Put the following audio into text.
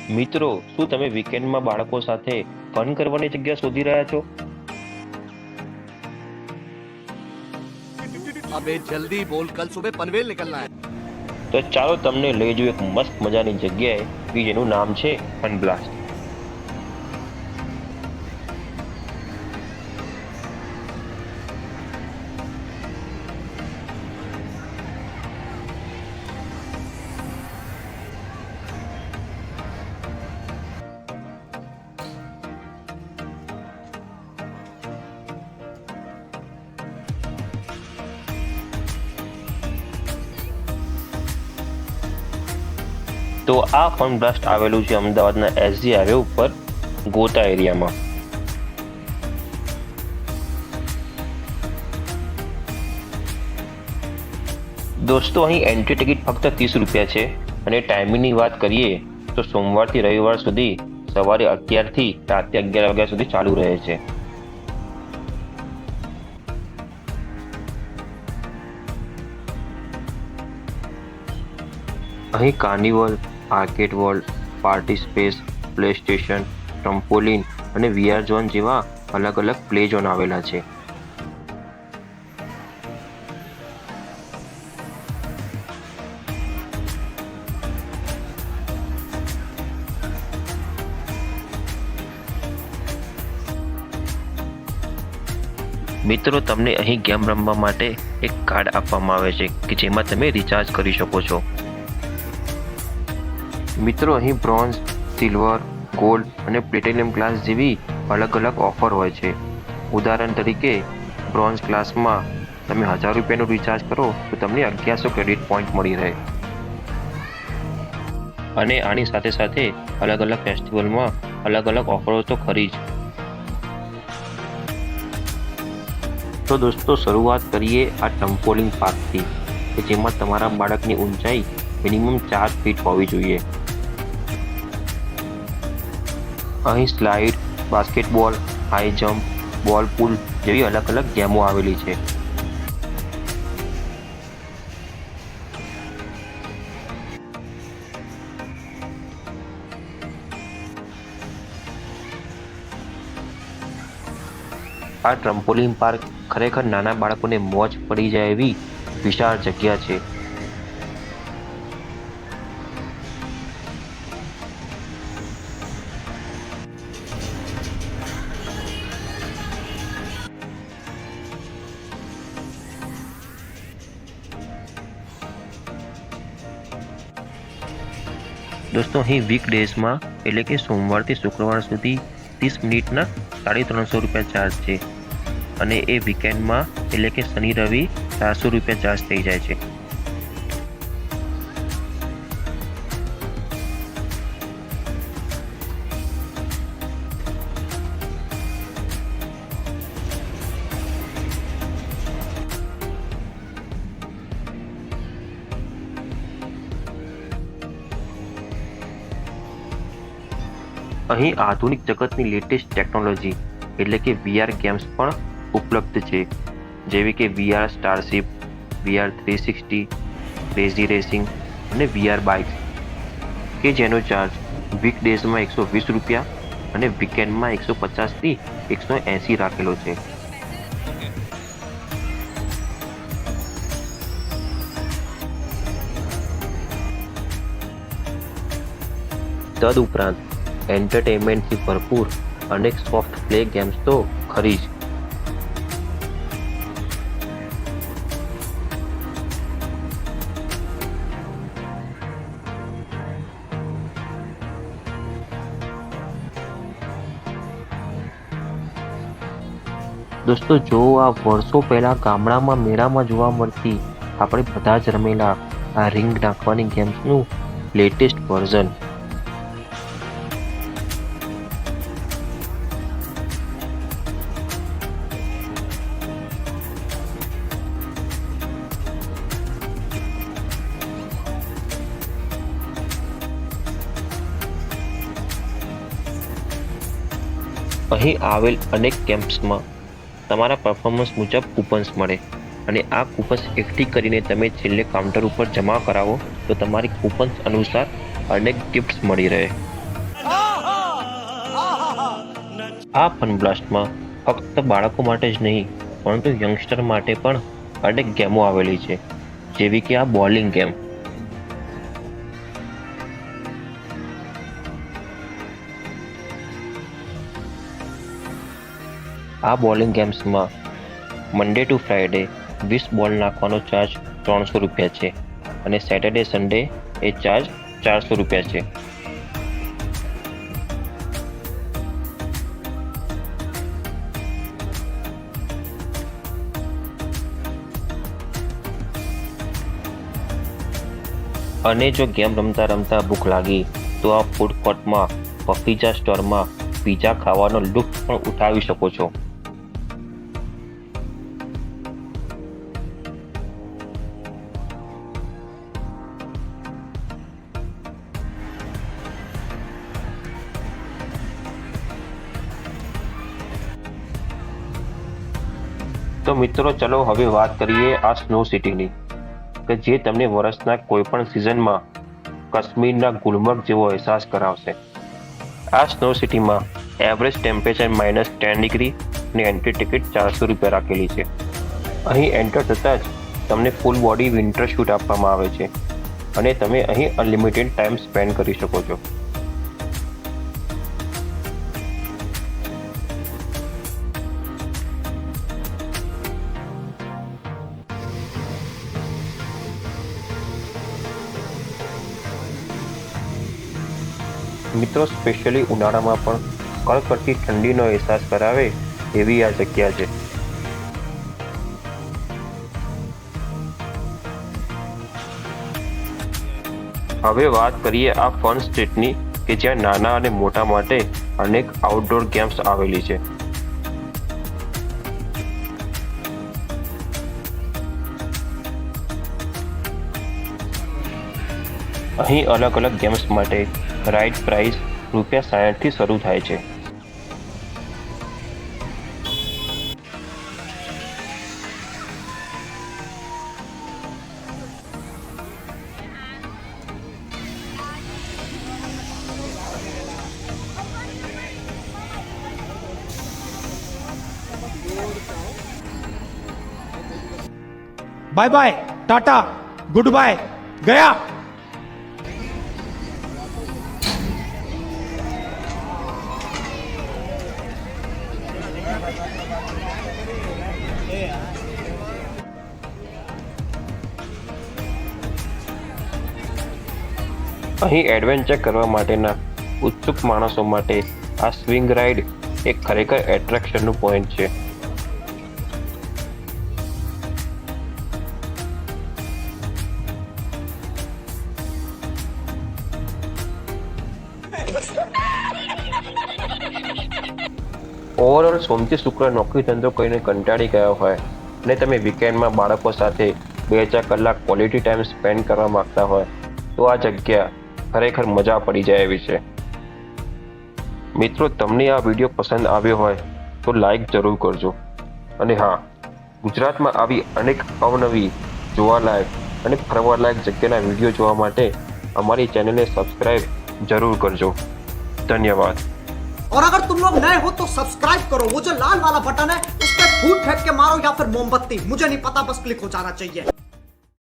મિત્રો, શું તમે વીકેન્ડમાં બાળકો સાથે ફન કરવાની જગ્યા શોધી રહ્યા છો? अबे जल्दी बोल, कल सुबह पनवेल निकलना है। તો ચાલો તમને લઈ જઈએ એક મસ્ત મજાની જગ્યાએ કે જેનું નામ છે ફન બ્લાસ્ટ। તો આ ફન બ્લાસ્ટ આવેલું છે અમદાવાદના એસજી હાઈવે ઉપર ગોતા એરિયામાં। દોસ્તો, અહીં એન્ટ્રી ટિકિટ ફક્ત 30 રૂપિયા છે અને ટાઈમિંગની વાત કરીએ તો સોમવારથી રવિવાર સુધી સવારે 11 થી રાતે 11 વાગ્યા સુધી ચાલુ રહે છે। અહીં carnival, arcade world, party space, play station, trampoline અને વીઆર ઝોન જેવા અલગ અલગ પ્લે ઝોન આવેલા છે। મિત્રો, તમને અહીં ગેમ રમવા માટે એક કાર્ડ આપવામાં આવે છે કે જેમાં તમે રિચાર્જ કરી શકો છો। મિત્રો, અહીં બ્રોન્ઝ, સિલ્વર, ગોલ્ડ અને પ્લેટિનમ ક્લાસ જેવી અલગ અલગ ઓફર હોય છે। ઉદાહરણ તરીકે બ્રોન્ઝ ક્લાસમાં તમે 1000 રૂપિયાનું રિચાર્જ કરો તો તમને 1100 ક્રેડિટ પોઈન્ટ મળી રહે અને આની સાથે સાથે અલગ અલગ ફેસ્ટિવલમાં અલગ અલગ ઓફરો તો ખરી જ। તો દોસ્તો, શરૂઆત કરીએ આ ટ્રમ્પોલિન પાર્કથી કે જેમાં તમારા બાળકની ઊંચાઈ મિનિમમ 4 ફીટ હોવી જોઈએ। અહીં સ્લાઇડ, બાસ્કેટબોલ, હાઈ જમ્પ, બોલ પુલ જેવી અલગ અલગ ગેમો આવેલી છે। આ ટ્રમ્પોલિન પાર્ક ખરેખર નાના બાળકોને મોજ પડી જાય એવી વિશાળ જગ્યા છે। દોસ્તો, અહીં વીકડેઝમાં એટલે કે સોમવારથી શુક્રવાર સુધી 30 મિનિટના 350 રૂપિયા ચાર્જ છે અને એ વીકેન્ડમાં એટલે કે શનિ રવિ 400 રૂપિયા ચાર્જ થઈ જાય છે। અહીં આધુનિક જગતની લેટેસ્ટ ટેકનોલોજી એટલે કે વીઆર ગેમ્સ પણ ઉપલબ્ધ છે, જેવી કે વીઆર સ્ટારશિપ, વીઆર 360, ક્રેઝી રેસિંગ અને વીઆર બાઇક્સ કે જેનો ચાર્જ વીકડેઝમાં 120 રૂપિયા અને વીકેન્ડમાં 150 થી 180 રાખેલો છે। તદુપરાંત એન્ટરટેનમેન્ટથી ભરપૂર અનેક સોફ્ટ પ્લે ગેમ્સ તો ખરી જ। દોસ્તો, જો આ વર્ષો પહેલા ગામડામાં મેળામાં જોવા મળતી આપણે બધા જ રમેલા આ રિંગ નાખવાની ગેમ્સનું લેટેસ્ટ વર્ઝન। અહીં આવેલ અનેક કેમ્પ્સમાં તમારા પરફોર્મન્સ મુજબ કૂપન્સ મળે અને આ કૂપન્સ એકઠી કરીને તમે છેલ્લે કાઉન્ટર ઉપર જમા કરાવો તો તમારી કૂપન્સ અનુસાર અનેક ગિફ્ટ્સ મળી રહે। આ ફન બ્લાસ્ટમાં ફક્ત બાળકો માટે જ નહીં પરંતુ યંગસ્ટર માટે પણ અનેક ગેમો આવેલી છે, જેવી કે આ બોલિંગ ગેમ. આ બોલિંગ ગેમ્સમાં મંડે ટુ ફ્રાઈડે 20 બોલ નાખવાનો ચાર્જ 300 રૂપિયા છે અને સેટરડે સન્ડે એ ચાર્જ 400 રૂપિયા છે. અને જો ગેમ રમતા રમતા ભૂખ લાગી તો આ ફૂડ કોર્ટમાં પફીઝા સ્ટોરમાં પીઝા ખાવાનો લુફ્ત પણ ઉઠાવી શકો છો. તો મિત્રો ચલો હવે વાત કરીએ આ સ્નો સિટીની, કે જે તમને વર્ષના કોઈ પણ સિઝનમાં કાશ્મીરના ગુલમર્ગ જેવો અહેસાસ કરાવશે. આ સ્નો સિટીમાં એવરેજ ટેમ્પરેચર -10 ડિગ્રી અને એન્ટ્રી ટિકિટ 400 રૂપિયા રાખેલી છે. અહીં એન્ટર થતાં જ તમને ફૂલ બોડી વિન્ટર શૂટ આપવામાં આવે છે અને તમે અહીં અનલિમિટેડ ટાઈમ સ્પેન્ડ કરી શકો છો. મિત્રો સ્પેશિયલી ઉનાળામાં પણ કડકડતી ઠંડીનો અહેસાસ કરાવે એવી આ જગ્યા છે. હવે વાત કરીએ આ ફન સ્ટ્રીટની, કે જ્યાં નાના અને મોટા માટે અનેક આઉટડોર ગેમ્સ આવેલી છે. અહીં અલગ અલગ ગેમ્સ માટે રાઇડ પ્રાઇસ ₹60 થી શરૂ થાય છે. Bye bye, tata, goodbye, गया. અહીં એડવેન્ચર કરવા માટેના ઉત્સુક માણસો માટે આ સ્વિંગ રાઇડ એક ખરેખર એટ્રેક્શનનું પોઈન્ટ છે. ઓવરઓલ સોમથી શુક્ર નોકરી ધંધો કરીને કંટાળી ગયા હોય અને તમે વીકેન્ડમાં બાળકો સાથે 2-4 કલાક ક્વોલિટી ટાઈમ સ્પેન્ડ કરવા માંગતા હોય તો આ જગ્યા ખરેખર મજા પડી જાય એવી છે. મિત્રો તમને આ વિડીયો પસંદ આવ્યો હોય તો લાઈક જરૂર કરજો અને હા, ગુજરાતમાં આવી અનેક અવનવી જોવાલાયક અને ફરવાલાયક જગ્યાના વિડીયો જોવા માટે हमारी चैनल ने सब्सक्राइब जरूर करजो। धन्यवाद। और अगर तुम लोग नए हो तो सब्सक्राइब करो, वो जो लाल वाला बटन है उस पर फूट फेंक के मारो या फिर मोमबत्ती, मुझे नहीं पता, बस क्लिक हो जाना चाहिए।